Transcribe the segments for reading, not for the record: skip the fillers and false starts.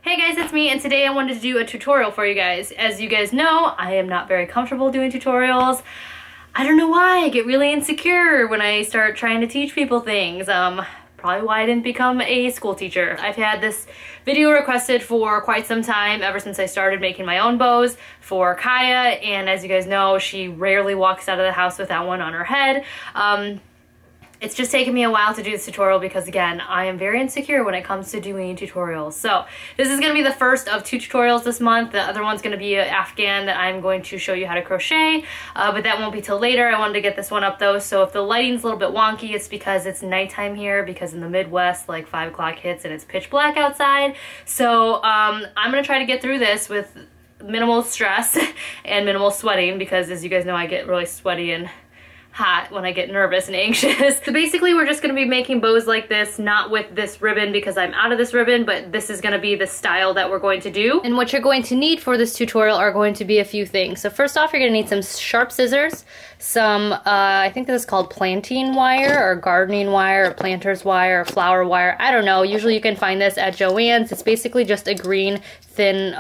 Hey guys, it's me, and today I wanted to do a tutorial for you guys. As you guys know, I am not very comfortable doing tutorials. I don't know why, I get really insecure when I start trying to teach people things. Probably why I didn't become a school teacher. I've had this video requested for quite some time, ever since I started making my own bows for Kaya, and as you guys know, she rarely walks out of the house without one on her head. It's just taken me a while to do this tutorial because, again, I am very insecure when it comes to doing tutorials. So this is going to be the first of 2 tutorials this month. The other one's going to be an Afghan that I'm going to show you how to crochet, but that won't be till later. I wanted to get this one up though, so if the lighting's a little bit wonky, it's because it's nighttime here, because in the Midwest, like 5 o'clock hits and it's pitch black outside. So I'm going to try to get through this with minimal stress and minimal sweating, because as you guys know, I get really sweaty and hot when I get nervous and anxious. So basically we're just going to be making bows like this, not with this ribbon because I'm out of this ribbon, but this is going to be the style that we're going to do. And what you're going to need for this tutorial are going to be a few things. So first off, you're going to need some sharp scissors, some, I think this is called planting wire or gardening wire or planter's wire or flower wire. I don't know. Usually you can find this at Joann's. It's basically just a green, thin,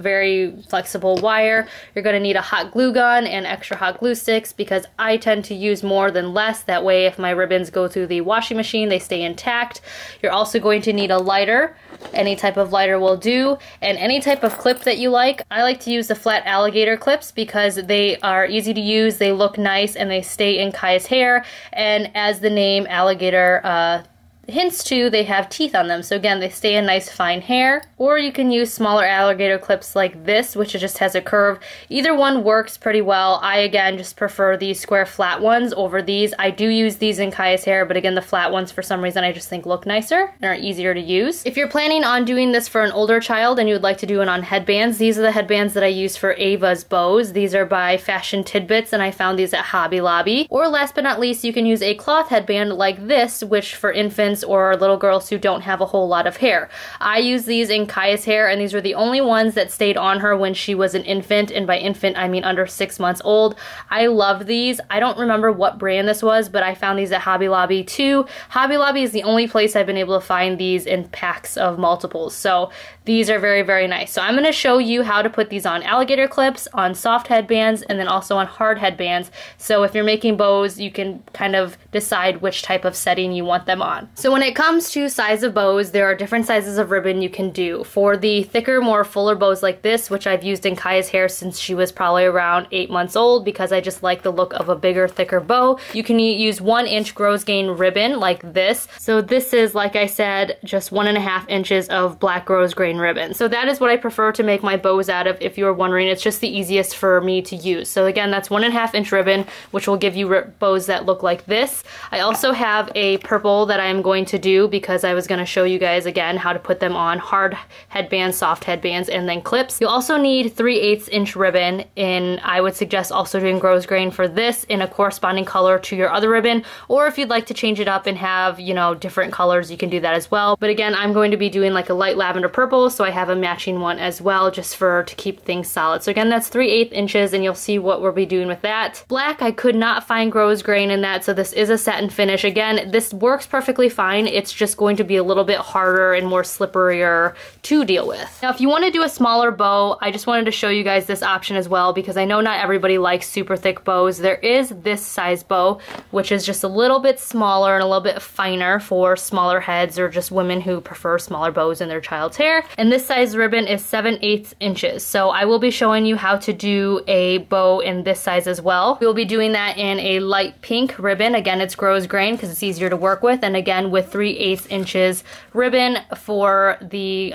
very flexible wire. You're going to need a hot glue gun and extra hot glue sticks because I tend to use more than less. That way if my ribbons go through the washing machine, they stay intact. You're also going to need a lighter. Any type of lighter will do, and any type of clip that you like. I like to use the flat alligator clips because they are easy to use, they look nice, and they stay in Kaya's hair, and as the name alligator hints to, they have teeth on them, so again, they stay in nice fine hair. Or you can use smaller alligator clips like this, which just has a curve. Either one works pretty well. I again just prefer these square flat ones over these. I do use these in Kaya's hair, but again, the flat ones for some reason I just think look nicer and are easier to use. If you're planning on doing this for an older child and you would like to do it on headbands, these are the headbands that I use for Ava's bows. These are by Fashion Tidbits, and I found these at Hobby Lobby. Or last but not least, you can use a cloth headband like this, which for infants or little girls who don't have a whole lot of hair. I use these in Kaya's hair, and these were the only ones that stayed on her when she was an infant, and by infant I mean under 6 months old. I love these. I don't remember what brand this was, but I found these at Hobby Lobby too. Hobby Lobby is the only place I've been able to find these in packs of multiples, so these are very, very nice. So I'm going to show you how to put these on alligator clips, on soft headbands, and then also on hard headbands. So if you're making bows, you can kind of decide which type of setting you want them on. So when it comes to size of bows, there are different sizes of ribbon you can do. For the thicker, more fuller bows like this, which I've used in Kaya's hair since she was probably around 8 months old because I just like the look of a bigger, thicker bow, you can use 1-inch grosgrain ribbon like this. So this is, like I said, just 1.5 inches of black grosgrain ribbon. So that is what I prefer to make my bows out of. If you were wondering, it's just the easiest for me to use. So again, that's 1.5 inch ribbon, which will give you bows that look like this. I also have a purple that I'm going to do because I was going to show you guys again how to put them on hard headbands, soft headbands, and then clips. You'll also need 3/8 inch ribbon, and I would suggest also doing grosgrain for this in a corresponding color to your other ribbon, or if you'd like to change it up and have, you know, different colors, you can do that as well. But again, I'm going to be doing like a light lavender purple, so I have a matching one as well, just to keep things solid. So again, that's 3/8 inches, and you'll see what we'll be doing with that. Black, I could not find grosgrain in that, so this is a satin finish. Again, this works perfectly fine. It's just going to be a little bit harder and more slipperier to deal with. Now, if you want to do a smaller bow, I just wanted to show you guys this option as well, because I know not everybody likes super thick bows. There is this size bow, which is just a little bit smaller and a little bit finer for smaller heads or just women who prefer smaller bows in their child's hair. And this size ribbon is 7/8 inches. So I will be showing you how to do a bow in this size as well. We'll be doing that in a light pink ribbon. Again, it's grosgrain because it's easier to work with, and again with 3/8 inches ribbon for the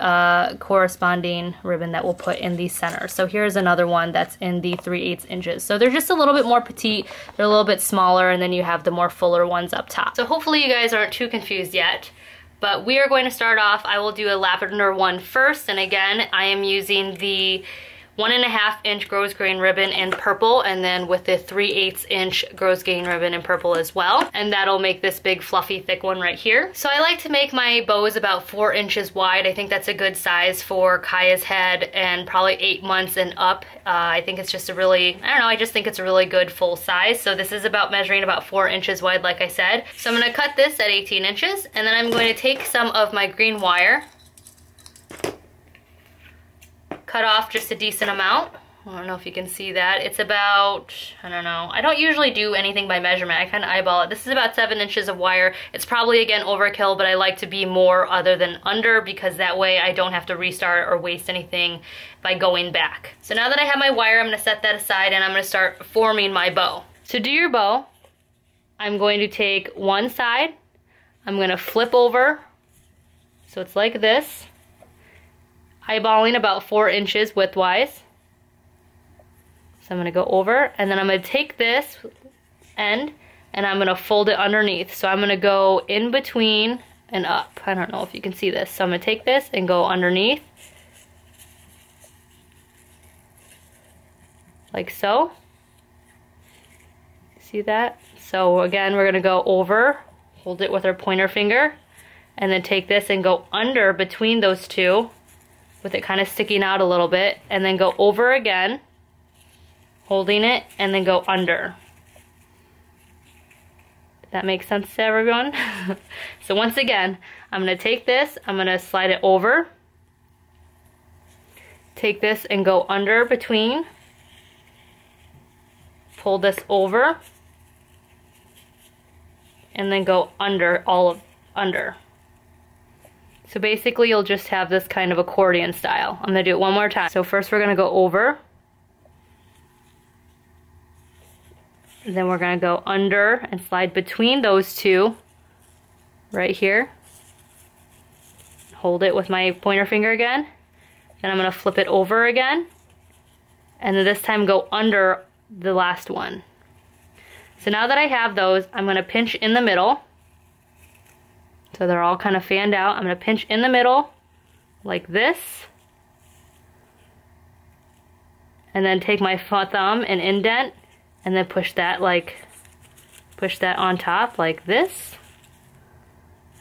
corresponding ribbon that we'll put in the center. So here's another one that's in the 3/8 inches. So they're just a little bit more petite, they're a little bit smaller, and then you have the more fuller ones up top. So hopefully you guys aren't too confused yet. But we are going to start off, I will do a lavender one first, and again, I am using the 1.5 inch grosgrain ribbon in purple, and then with the 3/8 inch grosgrain ribbon in purple as well. And that'll make this big fluffy thick one right here. So I like to make my bows about 4 inches wide. I think that's a good size for Kaya's head and probably 8 months and up. I think it's just a really, I don't know, I just think it's a really good full size. So this is about measuring about 4 inches wide, like I said. So I'm gonna cut this at 18 inches, and then I'm going to take some of my green wire cut off just a decent amount. I don't know if you can see that. It's about, I don't know. I don't usually do anything by measurement. I kind of eyeball it. This is about 7 inches of wire. It's probably, again, overkill, but I like to be more other than under because that way I don't have to restart or waste anything by going back. So now that I have my wire, I'm going to set that aside and I'm going to start forming my bow. To do your bow, I'm going to take one side. I'm going to flip over. So it's like this. Eyeballing about 4 inches widthwise. So I'm going to go over, and then I'm going to take this end, and I'm going to fold it underneath. So I'm going to go in between and up. I don't know if you can see this. So I'm going to take this and go underneath. Like so. See that? So again, we're going to go over, hold it with our pointer finger, and then take this and go under between those two, with it kind of sticking out a little bit, and then go over again, holding it, and then go under. Did that make sense to everyone? So once again, I'm going to take this, I'm going to slide it over, take this and go under between, pull this over, and then go under, under. So basically you'll just have this kind of accordion style. I'm going to do it one more time. So first we're going to go over, and then we're going to go under and slide between those two right here. Hold it with my pointer finger again. Then I'm going to flip it over again. And then this time go under the last one. So now that I have those, I'm going to pinch in the middle. So they're all kind of fanned out. I'm going to pinch in the middle like this. And then take my thumb and indent. And then push that on top like this.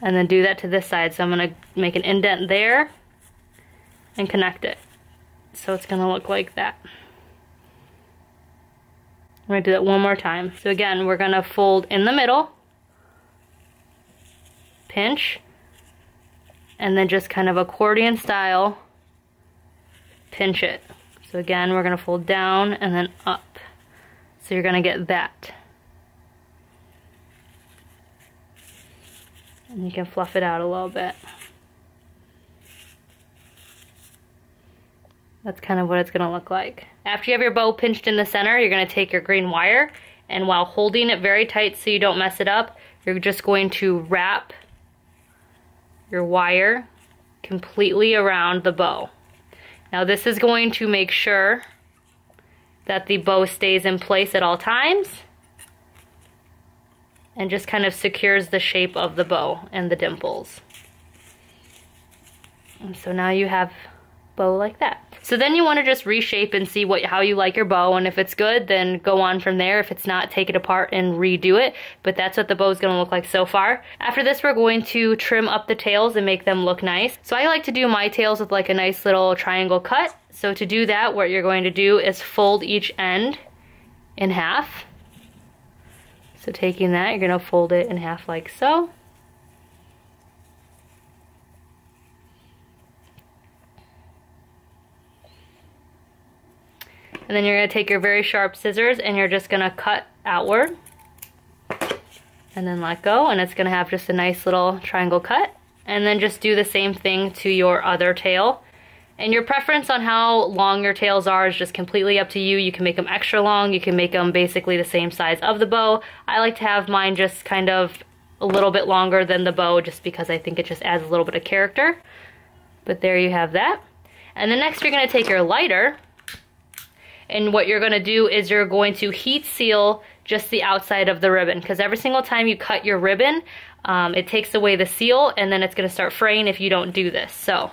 And then do that to this side. So I'm going to make an indent there and connect it. So it's going to look like that. I'm going to do that one more time. So again, we're going to fold in the middle, pinch, and then just kind of accordion style pinch it. So again, we're going to fold down and then up. So you're going to get that. And you can fluff it out a little bit. That's kind of what it's going to look like. After you have your bow pinched in the center, you're going to take your green wire, and while holding it very tight so you don't mess it up, you're just going to wrap your wire completely around the bow. Now this is going to make sure that the bow stays in place at all times and just kind of secures the shape of the bow and the dimples. And so now you have a bow like that. So then you want to just reshape and see how you like your bow, and if it's good, then go on from there. If it's not, take it apart and redo it. But that's what the bow is going to look like so far. After this, we're going to trim up the tails and make them look nice. So I like to do my tails with like a nice little triangle cut. So to do that, what you're going to do is fold each end in half. So taking that, you're going to fold it in half like so. And then you're going to take your very sharp scissors and you're just going to cut outward. And then let go, and it's going to have just a nice little triangle cut. And then just do the same thing to your other tail. And your preference on how long your tails are is just completely up to you. You can make them extra long, you can make them basically the same size of the bow. I like to have mine just kind of a little bit longer than the bow just because I think it just adds a little bit of character. But there you have that. And then next you're going to take your lighter, and what you're going to do is you're going to heat seal just the outside of the ribbon, because every single time you cut your ribbon, it takes away the seal, and then it's going to start fraying if you don't do this. So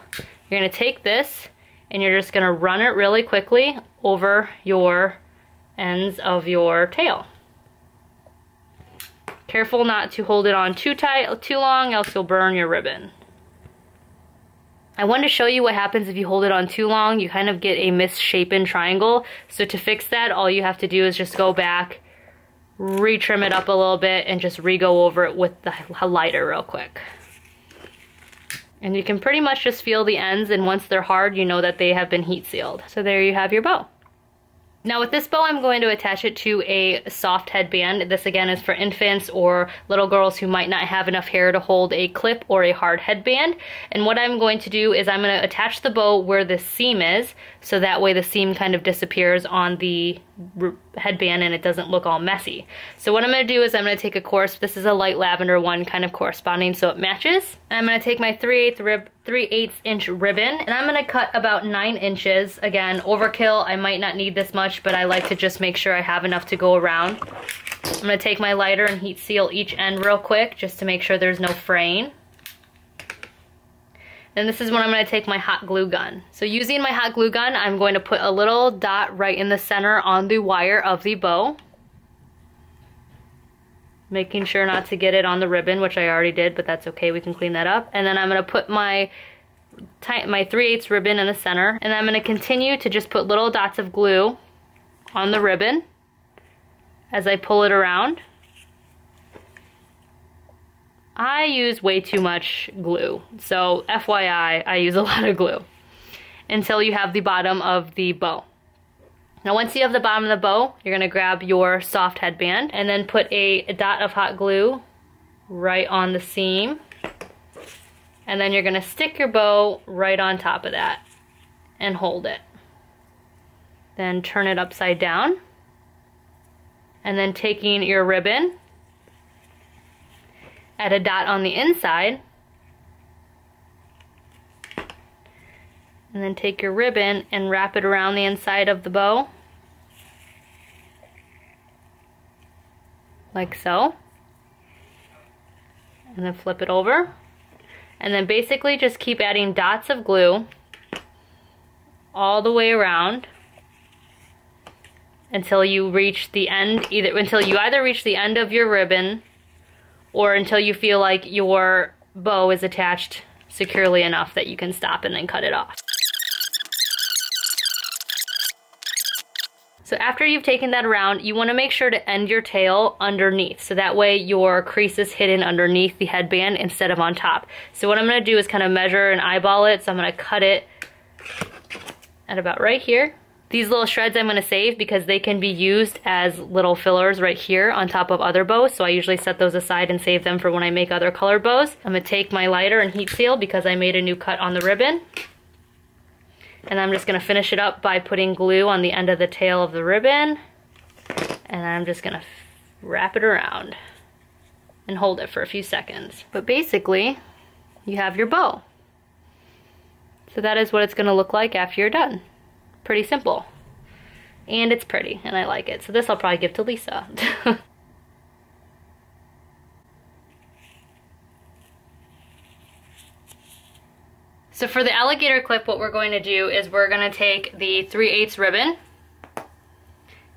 you're going to take this and you're just going to run it really quickly over your ends of your tail. Careful not to hold it on too tight, too long, else you'll burn your ribbon. I wanted to show you what happens if you hold it on too long. You kind of get a misshapen triangle. So to fix that, all you have to do is just go back, retrim it up a little bit, and just re-go over it with the lighter real quick. And you can pretty much just feel the ends, and once they're hard, you know that they have been heat sealed. So there you have your bow. Now with this bow, I'm going to attach it to a soft headband. This again is for infants or little girls who might not have enough hair to hold a clip or a hard headband. And what I'm going to do is I'm going to attach the bow where the seam is, so that way the seam kind of disappears on the headband and it doesn't look all messy. So what I'm going to do is I'm going to take a coarse, this is a light lavender one, kind of corresponding so it matches. And I'm going to take my 3/8 inch ribbon, and I'm going to cut about 9 inches. Again, overkill, I might not need this much, but I like to just make sure I have enough to go around. I'm going to take my lighter and heat seal each end real quick just to make sure there's no fraying. And this is when I'm going to take my hot glue gun. So using my hot glue gun, I'm going to put a little dot right in the center on the wire of the bow. Making sure not to get it on the ribbon, which I already did, but that's okay, we can clean that up. And then I'm going to put my 3/8 ribbon in the center, and I'm going to continue to just put little dots of glue on the ribbon as I pull it around. I use way too much glue, so FYI, I use a lot of glue until you have the bottom of the bow. Now once you have the bottom of the bow, you're going to grab your soft headband and then put a dot of hot glue right on the seam, and then you're going to stick your bow right on top of that and hold it. Then turn it upside down, and then taking your ribbon, add a dot on the inside, and then take your ribbon and wrap it around the inside of the bow, like so, and then flip it over, and then basically just keep adding dots of glue all the way around until you reach the end, until you either reach the end of your ribbon or until you feel like your bow is attached securely enough that you can stop and then cut it off. So after you've taken that around, you want to make sure to end your tail underneath, so that way your crease is hidden underneath the headband instead of on top. So what I'm going to do is kind of measure and eyeball it, so I'm going to cut it at about right here. These little shreds I'm going to save because they can be used as little fillers right here on top of other bows, so I usually set those aside and save them for when I make other colored bows. I'm going to take my lighter and heat seal because I made a new cut on the ribbon. And I'm just going to finish it up by putting glue on the end of the tail of the ribbon. And I'm just going to wrap it around and hold it for a few seconds. But basically, you have your bow. So that is what it's going to look like after you're done. Pretty simple. And it's pretty, and I like it. So this I'll probably give to Lisa. So for the alligator clip, what we're going to do is we're going to take the 3/8 ribbon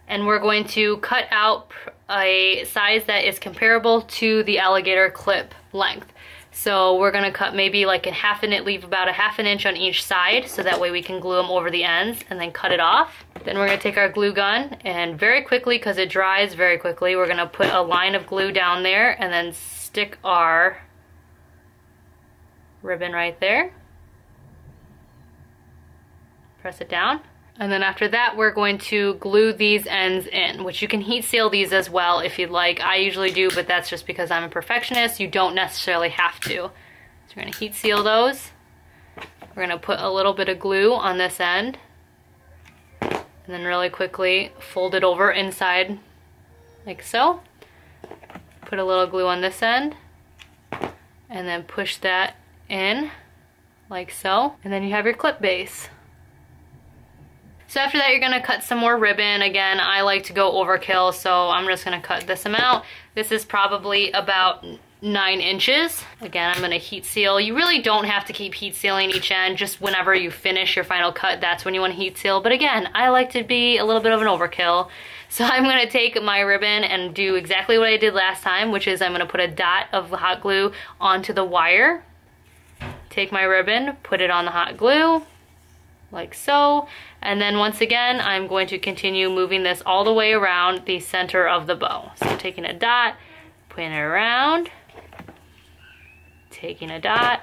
and we're going to cut out a size that is comparable to the alligator clip length. So we're going to cut maybe like leave about a 1/2 inch on each side, so that way we can glue them over the ends and then cut it off. Then we're going to take our glue gun and very quickly, because it dries very quickly, we're going to put a line of glue down there and then stick our ribbon right there. Press it down. And then after that, we're going to glue these ends in, which you can heat seal these as well if you'd like. I usually do, but that's just because I'm a perfectionist. You don't necessarily have to. So we're gonna heat seal those. We're gonna put a little bit of glue on this end, and then really quickly fold it over inside like so. Put a little glue on this end, and then push that in like so. And then you have your clip base. So after that, you're gonna cut some more ribbon. Again, I like to go overkill, so I'm just gonna cut this amount. This is probably about 9 inches. Again, I'm gonna heat seal. You really don't have to keep heat sealing each end. Just whenever you finish your final cut, that's when you wanna heat seal. But again, I like to be a little bit of an overkill. So I'm gonna take my ribbon and do exactly what I did last time, which is I'm gonna put a dot of the hot glue onto the wire. Take my ribbon, put it on the hot glue, like so, and then once again I'm going to continue moving this all the way around the center of the bow. So taking a dot, putting it around, taking a dot,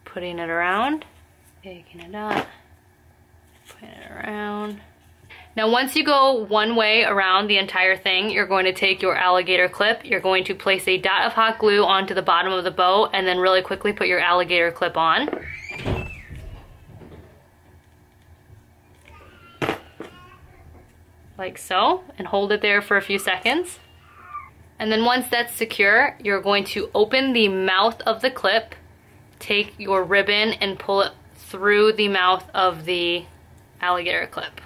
putting it around, taking it up, putting it around. Now once you go one way around the entire thing, you're going to take your alligator clip, you're going to place a dot of hot glue onto the bottom of the bow, and then really quickly put your alligator clip on. Like so, and hold it there for a few seconds. And then once that's secure, you're going to open the mouth of the clip, take your ribbon and pull it through the mouth of the alligator clip.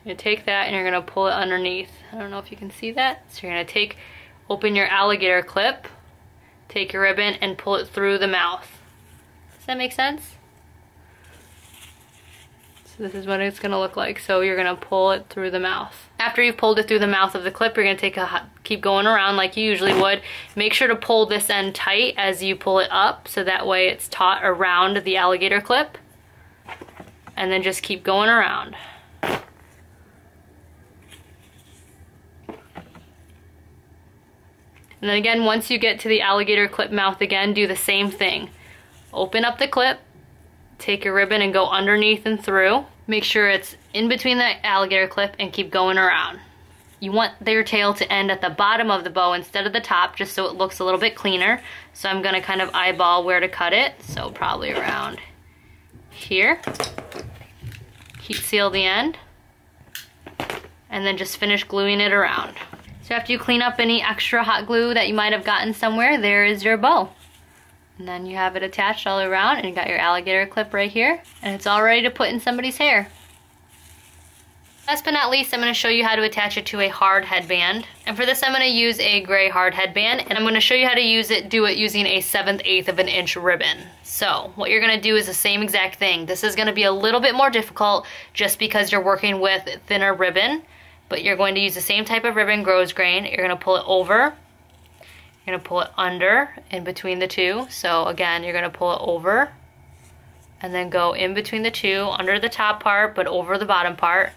You take that and you're gonna pull it underneath. I don't know if you can see that. So you're gonna open your alligator clip, take your ribbon and pull it through the mouth. Does that make sense? So this is what it's gonna look like. So you're gonna pull it through the mouth. After you've pulled it through the mouth of the clip, you're gonna keep going around like you usually would. Make sure to pull this end tight as you pull it up, so that way it's taut around the alligator clip. And then just keep going around. And then again, once you get to the alligator clip mouth again, do the same thing. Open up the clip, take your ribbon and go underneath and through. Make sure it's in between the alligator clip and keep going around. You want their tail to end at the bottom of the bow instead of the top, just so it looks a little bit cleaner. So I'm gonna kind of eyeball where to cut it. So probably around here. Heat seal the end. And then just finish gluing it around. So after you clean up any extra hot glue that you might have gotten somewhere, there is your bow. And then you have it attached all around, and you got your alligator clip right here, and it's all ready to put in somebody's hair. Last but not least, I'm going to show you how to attach it to a hard headband. And for this I'm going to use a gray hard headband, and I'm going to show you how to do it using a 7/8 of an inch ribbon. So what you're going to do is the same exact thing. This is going to be a little bit more difficult just because you're working with thinner ribbon. But you're going to use the same type of ribbon, Grows Grain. You're going to pull it over. You're going to pull it under, in between the two. So again, you're going to pull it over. And then go in between the two, under the top part, but over the bottom part.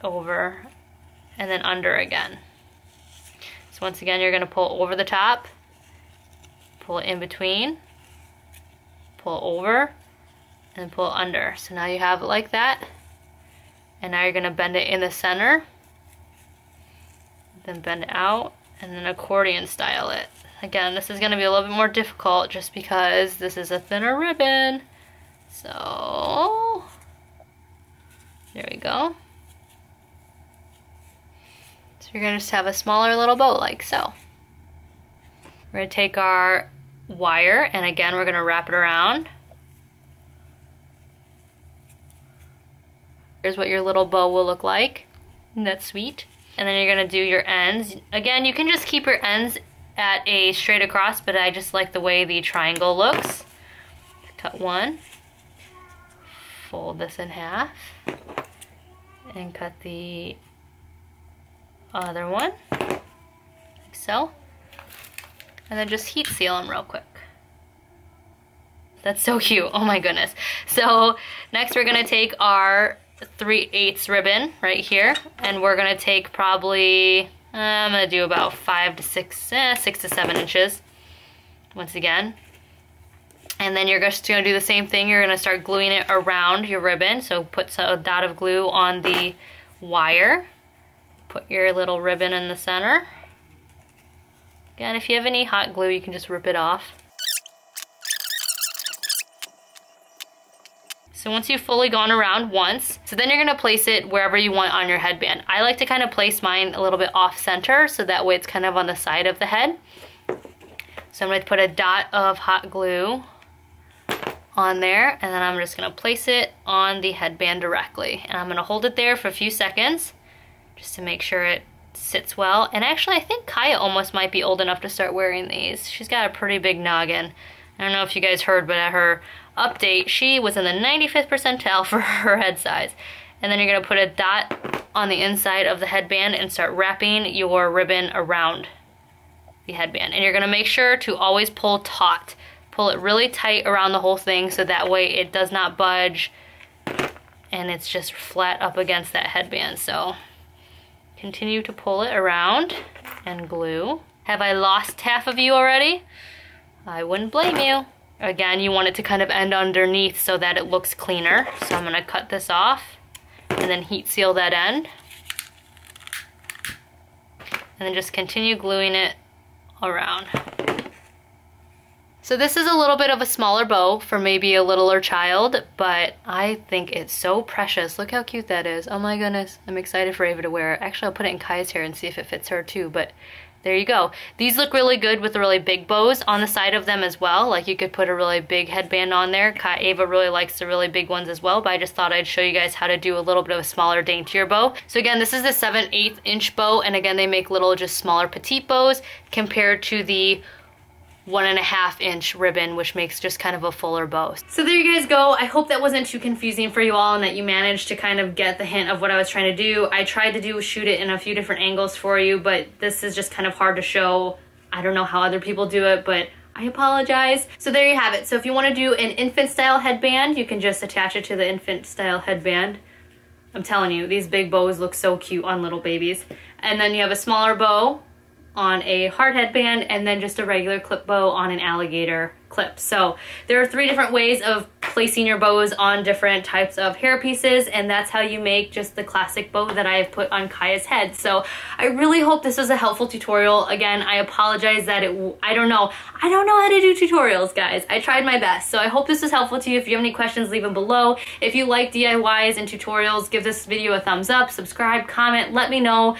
Over, and then under again. So once again, you're going to pull over the top, pull it in between, pull over, and pull under. So now you have it like that. And now you're going to bend it in the center, then bend it out, and then accordion style it. Again, this is going to be a little bit more difficult just because this is a thinner ribbon. So there we go. So you're going to just have a smaller little bow like so. We're going to take our wire, and again we're going to wrap it around. Here's what your little bow will look like. Isn't that sweet? And then you're going to do your ends. Again, you can just keep your ends at a straight across, but I just like the way the triangle looks. Cut one, fold this in half, and cut the other one, like so. And then just heat seal them real quick. That's so cute, oh my goodness. So next we're gonna take our 3/8 ribbon right here, and we're gonna take probably, I'm gonna do about 6 to 7 inches, once again. And then you're just gonna do the same thing. You're gonna start gluing it around your ribbon. So put a dot of glue on the wire. Put your little ribbon in the center. Again, if you have any hot glue, you can just rip it off. So once you've fully gone around once, so then you're gonna place it wherever you want on your headband. I like to kind of place mine a little bit off center, so that way it's kind of on the side of the head. So I'm gonna put a dot of hot glue on there, and then I'm just gonna place it on the headband directly. And I'm gonna hold it there for a few seconds, just to make sure it sits well. And actually, I think Kaya almost might be old enough to start wearing these. She's got a pretty big noggin. I don't know if you guys heard, but at her update, she was in the 95th percentile for her head size. And then you're gonna put a dot on the inside of the headband and start wrapping your ribbon around the headband. And you're gonna make sure to always pull taut. Pull it really tight around the whole thing, so that way it does not budge and it's just flat up against that headband. So continue to pull it around. and glue. Have I lost half of you already? I wouldn't blame you. Again, you want it to kind of end underneath so that it looks cleaner. So I'm gonna cut this off and then heat seal that end. And then just continue gluing it around. So this is a little bit of a smaller bow for maybe a littler child, but I think it's so precious. Look how cute that is. Oh my goodness, I'm excited for Ava to wear it. Actually, I'll put it in Kai's hair and see if it fits her too, but there you go. These look really good with really big bows on the side of them as well. Like you could put a really big headband on there. Ava really likes the really big ones as well, but I just thought I'd show you guys how to do a little bit of a smaller, daintier bow. So again, this is the 7/8 inch bow, and again, they make little, just smaller petite bows compared to the 1.5 inch ribbon, which makes just kind of a fuller bow. So there you guys go. I hope that wasn't too confusing for you all and that you managed to kind of get the hint of what I was trying to do. I tried to shoot it in a few different angles for you, but this is just kind of hard to show. I don't know how other people do it, but I apologize. So there you have it. So if you want to do an infant style headband, you can just attach it to the infant style headband. I'm telling you, these big bows look so cute on little babies. And then you have a smaller bow on a hard headband, and then just a regular clip bow on an alligator clip. So there are 3 different ways of placing your bows on different types of hair pieces, and that's how you make just the classic bow that I have put on Kaya's head. So I really hope this was a helpful tutorial. Again, I apologize that I don't know how to do tutorials, guys. I tried my best. So I hope this was helpful to you. If you have any questions, leave them below. If you like DIYs and tutorials, give this video a thumbs up, subscribe, comment, let me know,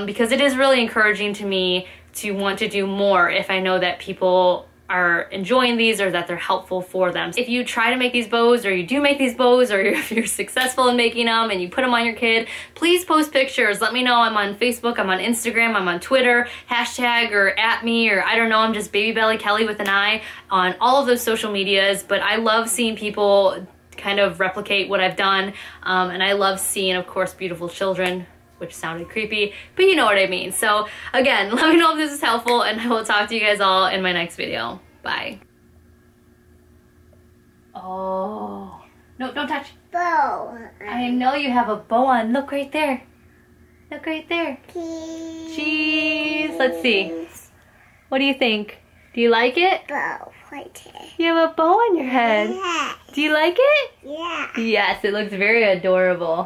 because it is really encouraging to me to want to do more if I know that people are enjoying these or that they're helpful for them. If you try to make these bows, or you do make these bows, or if you're successful in making them and you put them on your kid, please post pictures. Let me know. I'm on Facebook, I'm on Instagram, I'm on Twitter, hashtag or at me, or I don't know, I'm just Babybellykelli with an I on all of those social medias. But I love seeing people kind of replicate what I've done, and I love seeing, of course, beautiful children, which sounded creepy, but you know what I mean. So again, let me know if this is helpful, and I will talk to you guys all in my next video. Bye. Oh, no, don't touch. Bow. I know you have a bow on. Look right there. Look right there. Cheese. Cheese. Let's see. What do you think? Do you like it? Bow. Right here. You have a bow on your head. Yeah. Do you like it? Yeah. Yes, it looks very adorable.